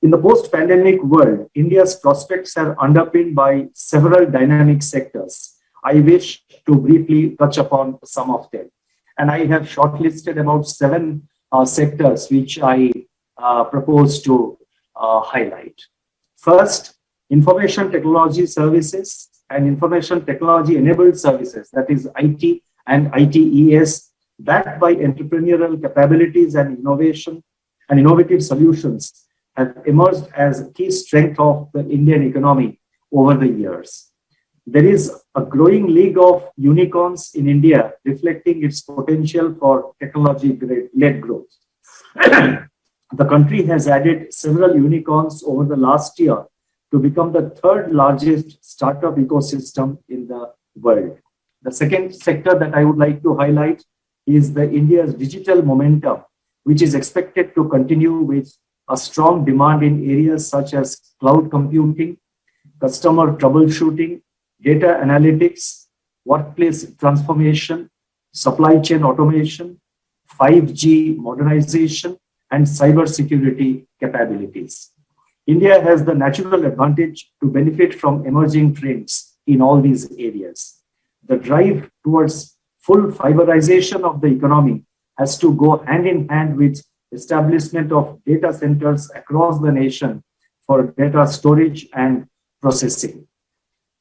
In the post-pandemic world, India's prospects are underpinned by several dynamic sectors. I wish to briefly touch upon some of them. And I have shortlisted about seven sectors which I propose to highlight. First, information technology services and information technology enabled services, that is IT and ITES, backed by entrepreneurial capabilities and innovation and innovative solutions, have emerged as a key strength of the Indian economy over the years. There is a growing league of unicorns in India, reflecting its potential for technology-led growth. The country has added several unicorns over the last year to become the third largest startup ecosystem in the world. The second sector that I would like to highlight is the India's digital momentum, which is expected to continue with a strong demand in areas such as cloud computing, customer troubleshooting, data analytics, workplace transformation, supply chain automation, 5G modernization, and cybersecurity capabilities. India has the natural advantage to benefit from emerging trends in all these areas. The drive towards full fiberization of the economy has to go hand in hand with establishment of data centers across the nation for data storage and processing.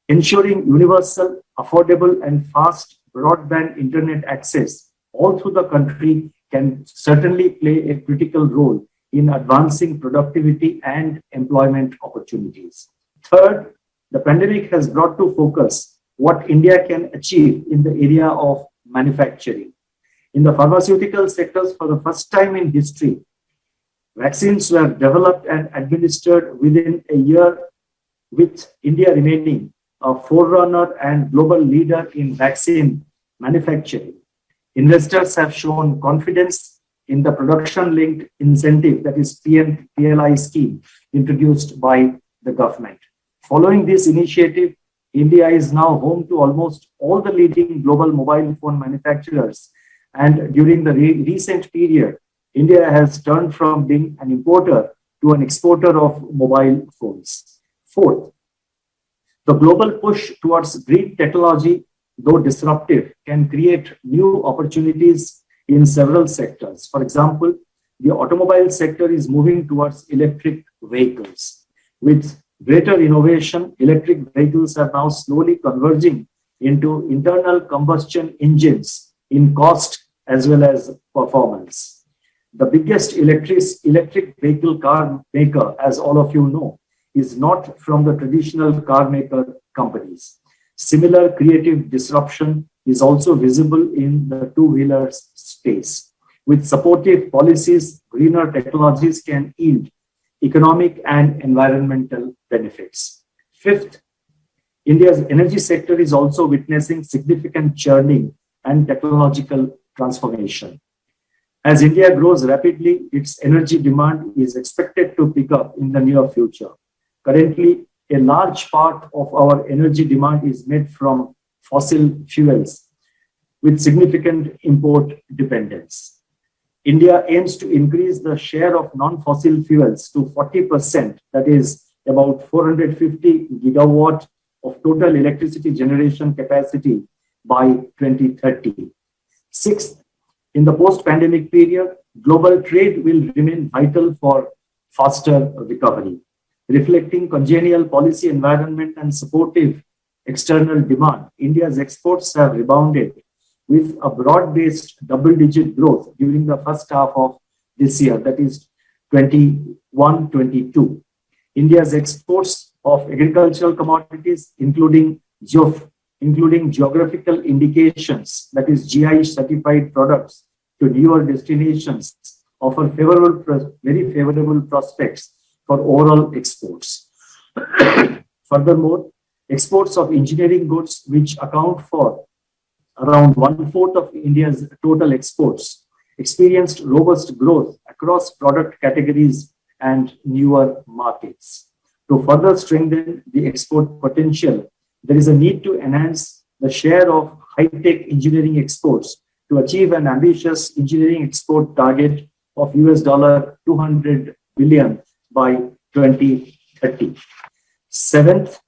Ensuring universal, affordable, and fast broadband internet access all through the country can certainly play a critical role in advancing productivity and employment opportunities. Third, the pandemic has brought to focus what India can achieve in the area of manufacturing. In the pharmaceutical sectors, for the first time in history, vaccines were developed and administered within a year, with India remaining a forerunner and global leader in vaccine manufacturing. Investors have shown confidence in the production-linked incentive, that is PM-PLI scheme, introduced by the government. Following this initiative, India is now home to almost all the leading global mobile phone manufacturers. And during the recent period, India has turned from being an importer to an exporter of mobile phones. Fourth, the global push towards green technology, though disruptive, can create new opportunities in several sectors. For example, the automobile sector is moving towards electric vehicles. With greater innovation, electric vehicles are now slowly converging into internal combustion engines in cost as well as performance. The biggest electric vehicle car maker, as all of you know, is not from the traditional car maker companies. Similar creative disruption is also visible in the two-wheeler space. With supportive policies, greener technologies can yield economic and environmental benefits. Fifth, India's energy sector is also witnessing significant churning and technological transformation. As India grows rapidly, its energy demand is expected to pick up in the near future. Currently, a large part of our energy demand is made from fossil fuels with significant import dependence. India aims to increase the share of non-fossil fuels to 40%, that is about 450 gigawatt of total electricity generation capacity by 2030. Sixth, in the post-pandemic period, global trade will remain vital for faster recovery. Reflecting congenial policy environment and supportive external demand, India's exports have rebounded with a broad-based double-digit growth during the first half of this year, that is 21-22. India's exports of agricultural commodities, including geographical indications, that is GI certified products, to newer destinations, offer very favorable prospects for overall exports. Furthermore, exports of engineering goods, which account for around 1/4 of India's total exports, experienced robust growth across product categories and newer markets. To further strengthen the export potential, there is a need to enhance the share of high-tech engineering exports to achieve an ambitious engineering export target of $200 billion by 2030. Seventh,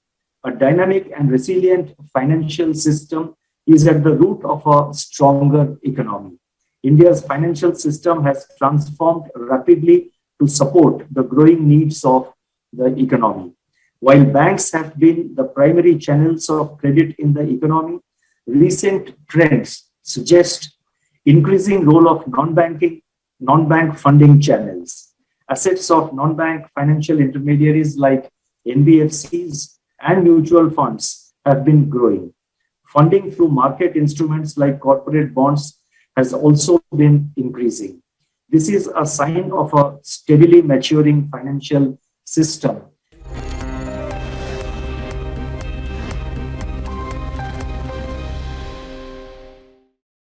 a dynamic and resilient financial system is at the root of a stronger economy. India's financial system has transformed rapidly to support the growing needs of the economy. While banks have been the primary channels of credit in the economy, recent trends suggest increasing role of non-bank funding channels. Assets of non-bank financial intermediaries like NBFCs and mutual funds have been growing. Funding through market instruments like corporate bonds has also been increasing. This is a sign of a steadily maturing financial system